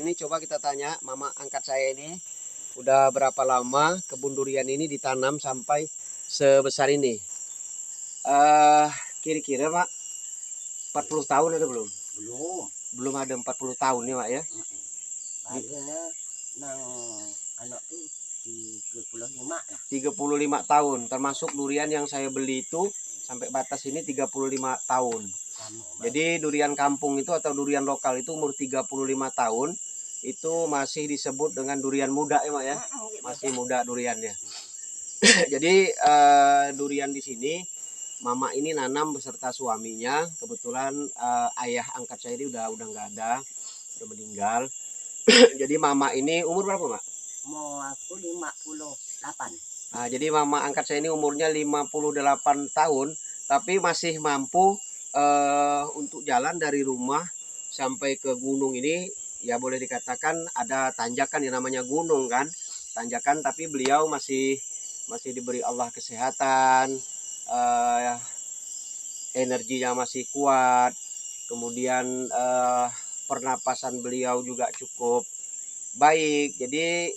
ini coba kita tanya mama angkat saya ini udah berapa lama kebun durian ini ditanam sampai sebesar ini? Eh, kira-kira Mak 40 tahun ada belum? Belum. Belum ada 40 tahun nih Mak ya. Barunya nang anak tuh 35 lah. 35 tahun termasuk durian yang saya beli itu sampai batas ini 35 tahun. Jadi durian kampung itu atau durian lokal itu umur 35 tahun itu masih disebut dengan durian muda ya Mak ya. Masih muda duriannya. Jadi durian di sini mama ini nanam beserta suaminya. Kebetulan ayah angkat saya ini udah nggak ada, udah meninggal. Jadi mama ini umur berapa Mak? Mau aku 58. Nah, jadi mama angkat saya ini umurnya 58 tahun, tapi masih mampu untuk jalan dari rumah sampai ke gunung ini, ya boleh dikatakan ada tanjakan yang namanya gunung kan, tanjakan tapi beliau masih diberi Allah kesehatan, energinya masih kuat, kemudian pernapasan beliau juga cukup baik. Jadi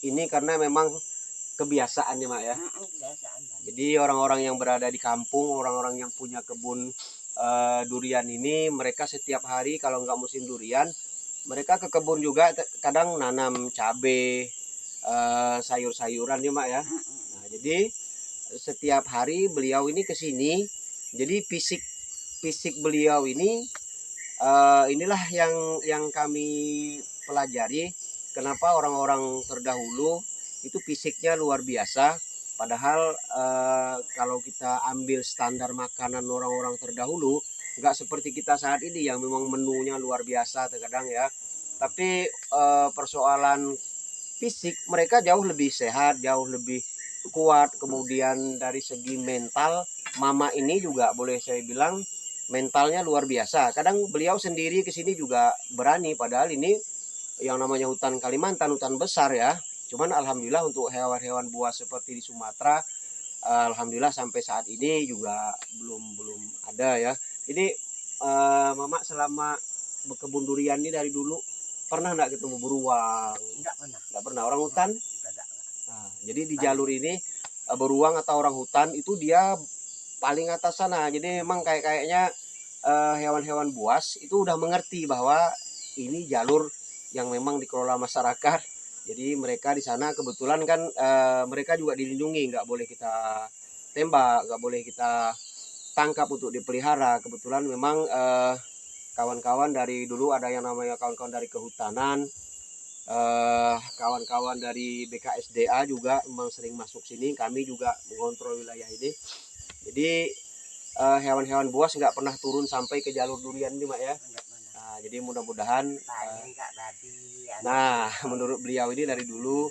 ini karena memang kebiasaannya Mak ya. Kebiasaan. Jadi orang-orang yang berada di kampung, orang-orang yang punya kebun durian ini, mereka setiap hari kalau nggak musim durian, mereka ke kebun juga kadang nanam cabai, sayur-sayuran ya Mak ya. Nah, jadi setiap hari beliau ini ke sini, jadi fisik beliau ini inilah yang kami pelajari kenapa orang-orang terdahulu itu fisiknya luar biasa. Padahal kalau kita ambil standar makanan orang-orang terdahulu nggak seperti kita saat ini yang memang menunya luar biasa terkadang ya. Tapi persoalan fisik mereka jauh lebih sehat, jauh lebih kuat. Kemudian dari segi mental, mama ini juga boleh saya bilang mentalnya luar biasa. Kadang beliau sendiri ke sini juga berani, padahal ini yang namanya hutan Kalimantan, hutan besar ya. Cuman alhamdulillah untuk hewan-hewan buas seperti di Sumatera, alhamdulillah sampai saat ini juga belum ada ya. Jadi mama selama berkebun durian ini dari dulu pernah nggak ketemu beruang? Nggak pernah. Orang hutan? Nah, jadi di jalur ini beruang atau orang hutan itu dia paling atas sana. Jadi memang kayaknya hewan-hewan buas itu udah mengerti bahwa ini jalur yang memang dikelola masyarakat. Jadi mereka di sana kebetulan kan mereka juga dilindungi, nggak boleh kita tembak, nggak boleh kita tangkap untuk dipelihara. Kebetulan memang kawan-kawan dari dulu ada yang namanya kawan-kawan dari kehutanan, kawan-kawan dari BKSDA juga memang sering masuk sini. Kami juga mengontrol wilayah ini. Jadi hewan-hewan buas nggak pernah turun sampai ke jalur durian ini Mak ya. Nah, jadi mudah-mudahan nah menurut beliau ini dari dulu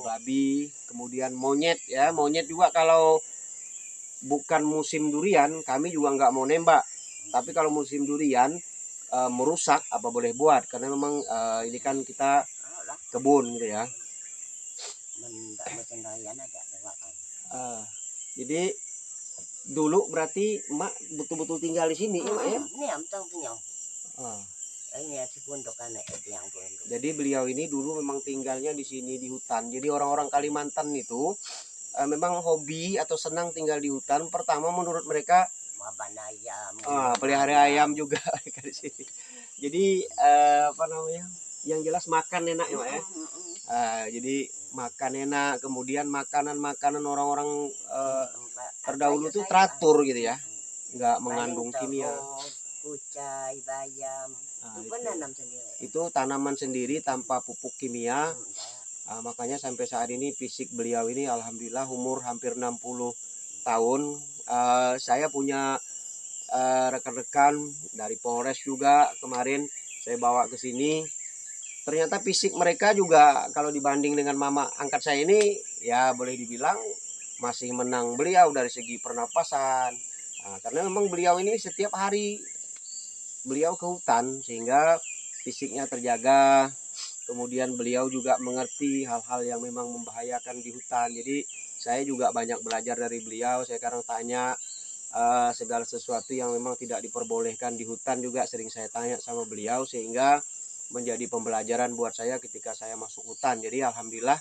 babi, kemudian monyet ya. Monyet juga kalau bukan musim durian kami juga nggak mau nembak. Tapi kalau musim durian merusak apa boleh buat, karena memang ini kan kita kebun gitu ya. Jadi dulu berarti Mak betul-betul tinggal di sini ya Mak ya? Jadi beliau ini dulu memang tinggalnya di sini di hutan. Jadi orang-orang Kalimantan itu memang hobi atau senang tinggal di hutan. Pertama menurut mereka pelihara ayam juga di sini. Jadi apa namanya? Yang jelas makan enak ya Mak ya. Jadi makan enak, kemudian makanan-makanan orang-orang terdahulu tuh teratur gitu ya, nggak mengandung kimia. Kucai, bayam, itu tanaman sendiri tanpa pupuk kimia. Makanya sampai saat ini fisik beliau ini alhamdulillah umur hampir 60 tahun. Saya punya rekan-rekan dari Polres juga kemarin saya bawa ke sini. Ternyata fisik mereka juga kalau dibanding dengan mama angkat saya ini ya boleh dibilang masih menang beliau dari segi pernapasan. Karena memang beliau ini setiap hari beliau ke hutan sehingga fisiknya terjaga. Kemudian beliau juga mengerti hal-hal yang memang membahayakan di hutan. Jadi saya juga banyak belajar dari beliau. Saya sekarang tanya segala sesuatu yang memang tidak diperbolehkan di hutan juga sering saya tanya sama beliau, sehingga menjadi pembelajaran buat saya ketika saya masuk hutan. Jadi alhamdulillah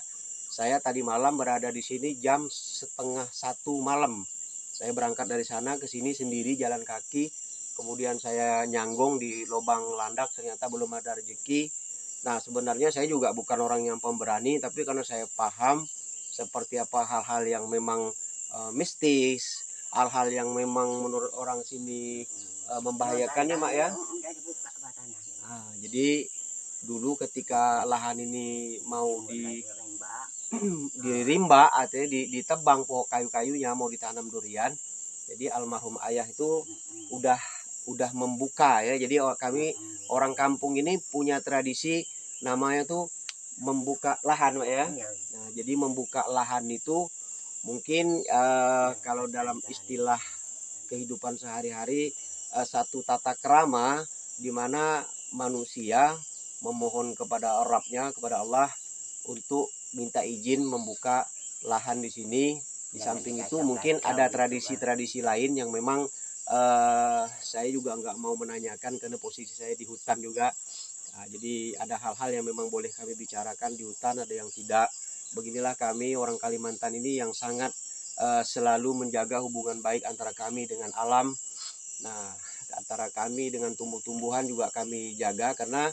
saya tadi malam berada di sini jam setengah 1 malam. Saya berangkat dari sana ke sini sendiri jalan kaki. Kemudian saya nyanggong di lubang landak, ternyata belum ada rezeki. Nah, sebenarnya saya juga bukan orang yang pemberani, tapi karena saya paham seperti apa hal-hal yang memang mistis, hal-hal yang memang menurut orang sini membahayakan ya, Mak ya. Udah dibuka tanahnya. Nah, jadi dulu ketika lahan ini mau dirimba artinya ditebang pokok kayu-kayunya mau ditanam durian. Jadi almarhum ayah itu udah membuka ya. Jadi kami orang kampung ini punya tradisi namanya tuh membuka lahan, Pak ya. Nah, jadi membuka lahan itu mungkin kalau dalam istilah kehidupan sehari-hari satu tata krama di mana manusia memohon kepada Rabbnya, kepada Allah untuk minta izin membuka lahan di sini. Di samping itu mungkin ada tradisi-tradisi lain yang memang saya juga nggak mau menanyakan karena posisi saya di hutan juga. Nah, jadi ada hal-hal yang memang boleh kami bicarakan di hutan, ada yang tidak. Beginilah kami orang Kalimantan ini yang sangat selalu menjaga hubungan baik antara kami dengan alam. Nah, antara kami dengan tumbuh-tumbuhan juga kami jaga karena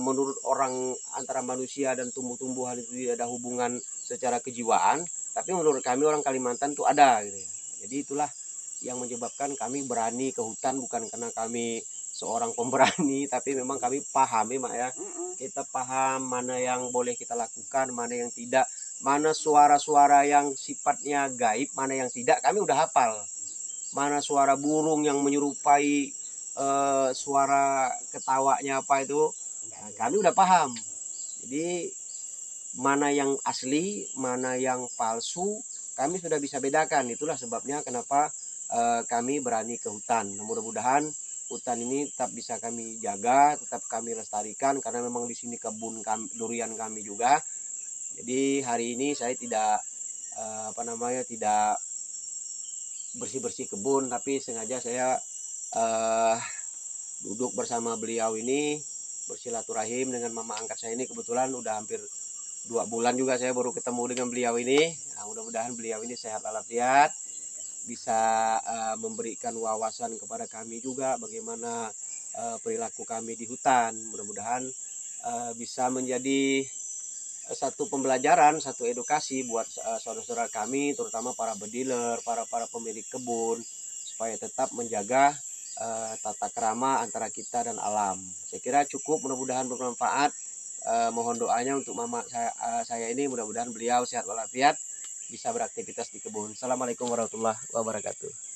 menurut orang antara manusia dan tumbuh-tumbuhan itu tidak ada hubungan secara kejiwaan, tapi menurut kami orang Kalimantan itu ada gitu ya. Jadi itulah yang menyebabkan kami berani ke hutan bukan karena kami seorang pemberani, tapi memang kami paham ya, Mak ya. Kita paham mana yang boleh kita lakukan, mana yang tidak, mana suara-suara yang sifatnya gaib, mana yang tidak, kami udah hafal. Mana suara burung yang menyerupai suara ketawanya apa itu, nah, kami udah paham. Jadi mana yang asli, mana yang palsu, kami sudah bisa bedakan. Itulah sebabnya kenapa kami berani ke hutan. Mudah-mudahan hutan ini tetap bisa kami jaga, tetap kami lestarikan karena memang di sini kebun durian kami juga. Jadi hari ini saya tidak tidak bersih-bersih kebun, tapi sengaja saya duduk bersama beliau ini bersilaturahim dengan mama angkat saya ini. Kebetulan udah hampir 2 bulan juga saya baru ketemu dengan beliau ini. Nah, mudah-mudahan beliau ini sehat walafiat, bisa memberikan wawasan kepada kami juga bagaimana perilaku kami di hutan. Mudah-mudahan bisa menjadi satu pembelajaran, satu edukasi buat saudara-saudara kami, terutama para bediler, para pemilik kebun, supaya tetap menjaga tata krama antara kita dan alam. Saya kira cukup, mudah-mudahan bermanfaat. Mohon doanya untuk mama saya ini, mudah-mudahan beliau sehat walafiat, bisa beraktivitas di kebun. Assalamualaikum warahmatullahi wabarakatuh.